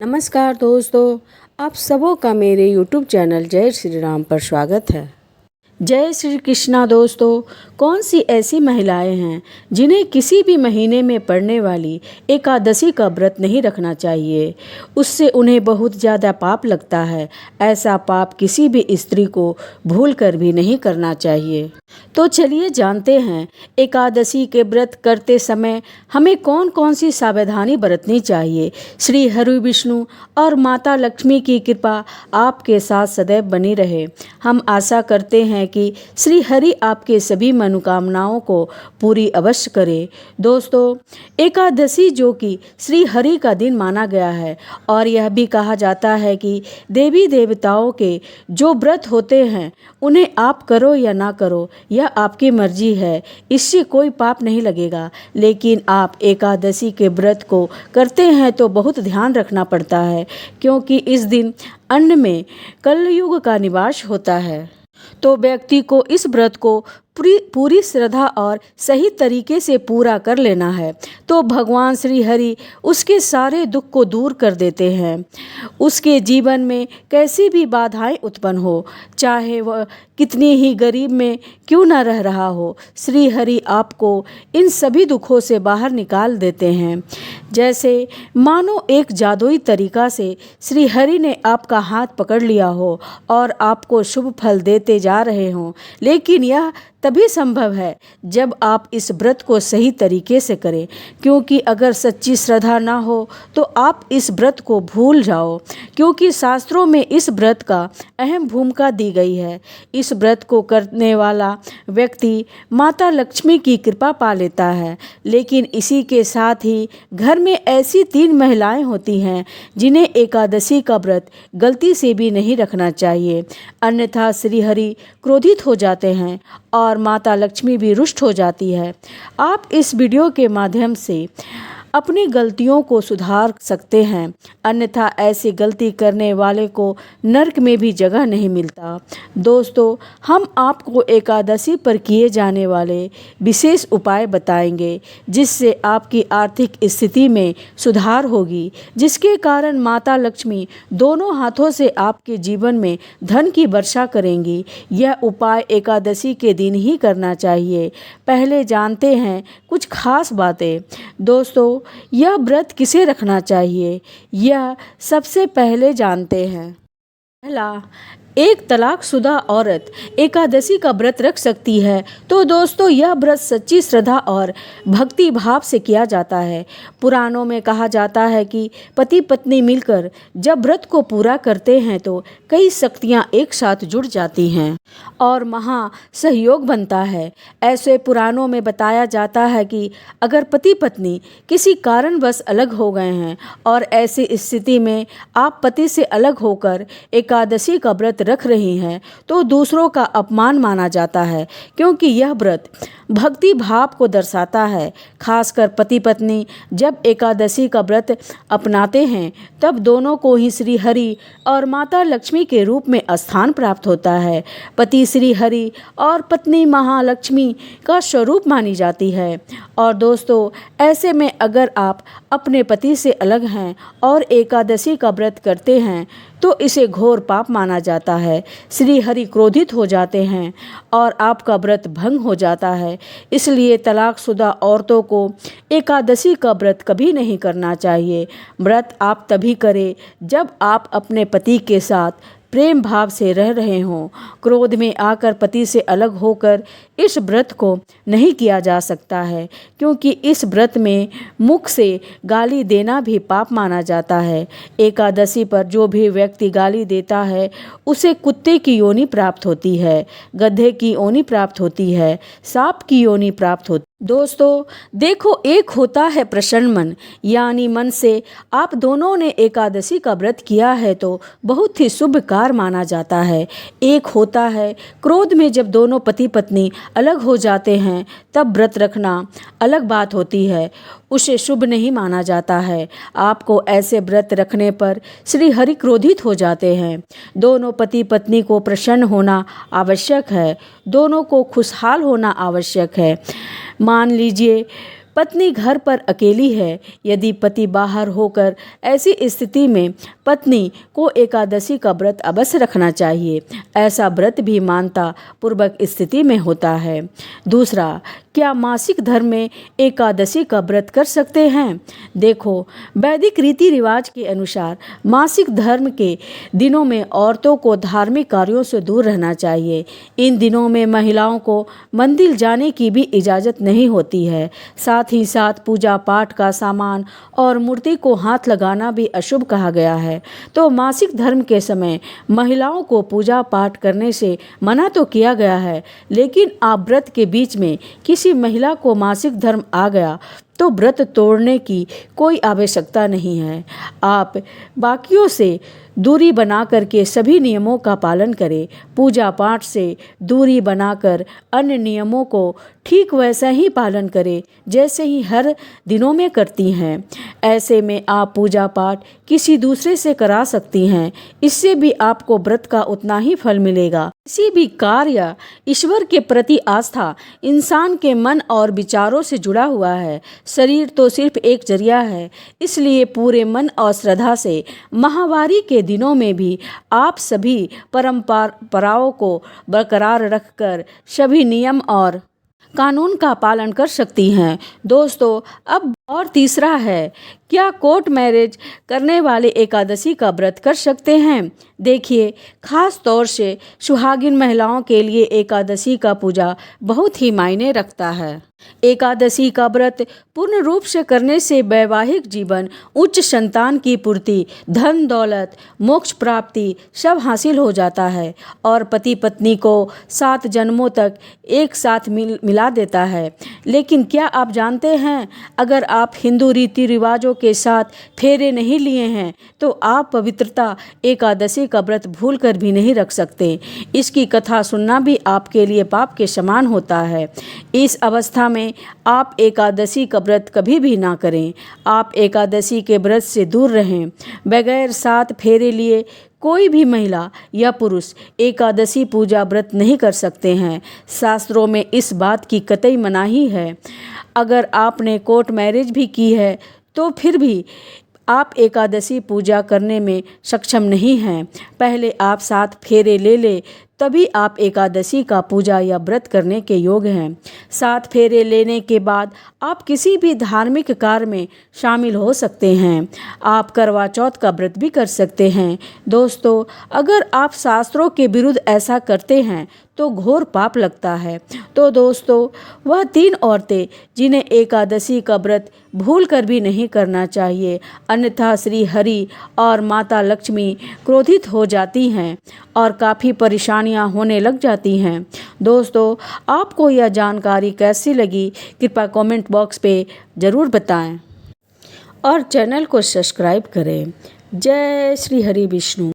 नमस्कार दोस्तों, आप सबों का मेरे YouTube चैनल जय श्री राम पर स्वागत है। जय श्री कृष्णा दोस्तों, कौन सी ऐसी महिलाएं हैं जिन्हें किसी भी महीने में पड़ने वाली एकादशी का व्रत नहीं रखना चाहिए। उससे उन्हें बहुत ज़्यादा पाप लगता है। ऐसा पाप किसी भी स्त्री को भूल कर भी नहीं करना चाहिए। तो चलिए जानते हैं एकादशी के व्रत करते समय हमें कौन कौन सी सावधानी बरतनी चाहिए। श्री हरि विष्णु और माता लक्ष्मी की कृपा आपके साथ सदैव बनी रहे। हम आशा करते हैं कि श्री हरि आपके सभी मनोकामनाओं को पूरी अवश्य करे। दोस्तों, एकादशी जो कि श्री हरि का दिन माना गया है और यह भी कहा जाता है कि देवी देवताओं के जो व्रत होते हैं उन्हें आप करो या ना करो, यह आपकी मर्जी है, इससे कोई पाप नहीं लगेगा। लेकिन आप एकादशी के व्रत को करते हैं तो बहुत ध्यान रखना पड़ता है, क्योंकि इस दिन अन्न में कलयुग का निवास होता है। तो व्यक्ति को इस व्रत को पूरी श्रद्धा और सही तरीके से पूरा कर लेना है, तो भगवान श्री हरि उसके सारे दुख को दूर कर देते हैं। उसके जीवन में कैसी भी बाधाएं उत्पन्न हो, चाहे वह कितनी ही गरीब में क्यों न रह रहा हो, श्री हरि आपको इन सभी दुखों से बाहर निकाल देते हैं। जैसे मानो एक जादुई तरीका से श्री हरि ने आपका हाथ पकड़ लिया हो और आपको शुभ फल देते जा रहे हों। लेकिन यह तभी संभव है जब आप इस व्रत को सही तरीके से करें, क्योंकि अगर सच्ची श्रद्धा ना हो तो आप इस व्रत को भूल जाओ, क्योंकि शास्त्रों में इस व्रत का अहम भूमिका दी गई है। इस व्रत को करने वाला व्यक्ति माता लक्ष्मी की कृपा पा लेता है। लेकिन इसी के साथ ही घर में ऐसी 3 महिलाएं होती हैं जिन्हें एकादशी का व्रत गलती से भी नहीं रखना चाहिए, अन्यथा श्री हरि क्रोधित हो जाते हैं और माता लक्ष्मी भी रुष्ट हो जाती है। आप इस वीडियो के माध्यम से अपनी गलतियों को सुधार सकते हैं, अन्यथा ऐसी गलती करने वाले को नरक में भी जगह नहीं मिलता। दोस्तों, हम आपको एकादशी पर किए जाने वाले विशेष उपाय बताएंगे, जिससे आपकी आर्थिक स्थिति में सुधार होगी, जिसके कारण माता लक्ष्मी दोनों हाथों से आपके जीवन में धन की वर्षा करेंगी। यह उपाय एकादशी के दिन ही करना चाहिए। पहले जानते हैं कुछ खास बातें। दोस्तों, यह व्रत किसे रखना चाहिए, यह सबसे पहले जानते हैं। पहला, एक तलाकशुदा औरत एकादशी का व्रत रख सकती है। तो दोस्तों, यह व्रत सच्ची श्रद्धा और भक्ति भाव से किया जाता है। पुराणों में कहा जाता है कि पति पत्नी मिलकर जब व्रत को पूरा करते हैं तो कई शक्तियां एक साथ जुड़ जाती हैं और महा सहयोग बनता है। ऐसे पुराणों में बताया जाता है कि अगर पति पत्नी किसी कारणवश अलग हो गए हैं और ऐसी स्थिति में आप पति से अलग होकर एकादशी का व्रत रख रही हैं, तो दूसरों का अपमान माना जाता है, क्योंकि यह व्रत भक्ति भाव को दर्शाता है। खासकर पति पत्नी जब एकादशी का व्रत अपनाते हैं तब दोनों को ही श्री हरि और माता लक्ष्मी के रूप में स्थान प्राप्त होता है। पति श्री हरि और पत्नी महालक्ष्मी का स्वरूप मानी जाती है। और दोस्तों, ऐसे में अगर आप अपने पति से अलग हैं और एकादशी का व्रत करते हैं तो इसे घोर पाप माना जाता है। श्री हरि क्रोधित हो जाते हैं और आपका व्रत भंग हो जाता है। इसलिए तलाकशुदा औरतों को एकादशी का व्रत कभी नहीं करना चाहिए। व्रत आप तभी करें जब आप अपने पति के साथ प्रेम भाव से रह रहे हों। क्रोध में आकर पति से अलग होकर इस व्रत को नहीं किया जा सकता है, क्योंकि इस व्रत में मुख से गाली देना भी पाप माना जाता है। एकादशी पर जो भी व्यक्ति गाली देता है उसे कुत्ते की योनि प्राप्त होती है, गधे की योनि प्राप्त होती है, सांप की योनि प्राप्त होती है। दोस्तों, देखो, एक होता है प्रसन्न मन, यानी मन से आप दोनों ने एकादशी का व्रत किया है तो बहुत ही शुभ कार्य माना जाता है। एक होता है क्रोध में, जब दोनों पति पत्नी अलग हो जाते हैं तब व्रत रखना अलग बात होती है, उसे शुभ नहीं माना जाता है। आपको ऐसे व्रत रखने पर श्री हरि क्रोधित हो जाते हैं। दोनों पति पत्नी को प्रसन्न होना आवश्यक है, दोनों को खुशहाल होना आवश्यक है। मान लीजिए पत्नी घर पर अकेली है, यदि पति बाहर होकर, ऐसी स्थिति में पत्नी को एकादशी का व्रत अवश्य रखना चाहिए। ऐसा व्रत भी मानता पूर्वक स्थिति में होता है। दूसरा, क्या मासिक धर्म में एकादशी का व्रत कर सकते हैं? देखो, वैदिक रीति रिवाज के अनुसार मासिक धर्म के दिनों में औरतों को धार्मिक कार्यों से दूर रहना चाहिए। इन दिनों में महिलाओं को मंदिर जाने की भी इजाज़त नहीं होती है। साथ ही साथ पूजा पाठ का सामान और मूर्ति को हाथ लगाना भी अशुभ कहा गया है। तो मासिक धर्म के समय महिलाओं को पूजा पाठ करने से मना तो किया गया है, लेकिन आप व्रत के बीच में किसी महिला को मासिक धर्म आ गया तो व्रत तोड़ने की कोई आवश्यकता नहीं है। आप बाकियों से दूरी बना करके सभी नियमों का पालन करें। पूजा पाठ से दूरी बनाकर अन्य नियमों को ठीक वैसा ही पालन करें जैसे ही हर दिनों में करती हैं। ऐसे में आप पूजा पाठ किसी दूसरे से करा सकती हैं। इससे भी आपको व्रत का उतना ही फल मिलेगा। किसी भी कार्य ईश्वर के प्रति आस्था इंसान के मन और विचारों से जुड़ा हुआ है। शरीर तो सिर्फ एक जरिया है, इसलिए पूरे मन और श्रद्धा से माहवारी के दिनों में भी आप सभी परंपराओं को बरकरार रखकर सभी नियम और कानून का पालन कर सकती हैं। दोस्तों, अब और तीसरा है, क्या कोर्ट मैरिज करने वाले एकादशी का व्रत कर सकते हैं? देखिए, खास तौर से सुहागिन महिलाओं के लिए एकादशी का पूजा बहुत ही मायने रखता है। एकादशी का व्रत पूर्ण रूप से करने से वैवाहिक जीवन, उच्च संतान की पूर्ति, धन दौलत, मोक्ष प्राप्ति सब हासिल हो जाता है और पति पत्नी को 7 जन्मों तक एक साथ मिला देता है। लेकिन क्या आप जानते हैं, अगर आप हिंदू रीति रिवाजों के साथ फेरे नहीं लिए हैं तो आप पवित्रता एकादशी का व्रत भूल कर भी नहीं रख सकते। इसकी कथा सुनना भी आपके लिए पाप के समान होता है। इस अवस्था में आप एकादशी का व्रत कभी भी ना करें। आप एकादशी के व्रत से दूर रहें। बगैर 7 फेरे लिए कोई भी महिला या पुरुष एकादशी पूजा व्रत नहीं कर सकते हैं। शास्त्रों में इस बात की कतई मनाही है। अगर आपने कोर्ट मैरिज भी की है तो फिर भी आप एकादशी पूजा करने में सक्षम नहीं हैं। पहले आप 7 फेरे ले ले, तभी आप एकादशी का पूजा या व्रत करने के योग्य हैं। 7 फेरे लेने के बाद आप किसी भी धार्मिक कार्य में शामिल हो सकते हैं। आप करवा चौथ का व्रत भी कर सकते हैं। दोस्तों, अगर आप शास्त्रों के विरुद्ध ऐसा करते हैं तो घोर पाप लगता है। तो दोस्तों, वह 3 औरतें जिन्हें एकादशी का व्रत भूल कर भी नहीं करना चाहिए, अन्यथा श्री हरि और माता लक्ष्मी क्रोधित हो जाती हैं और काफ़ी परेशानियां होने लग जाती हैं। दोस्तों, आपको यह जानकारी कैसी लगी कृपया कमेंट बॉक्स पे ज़रूर बताएं और चैनल को सब्सक्राइब करें। जय श्री हरि विष्णु।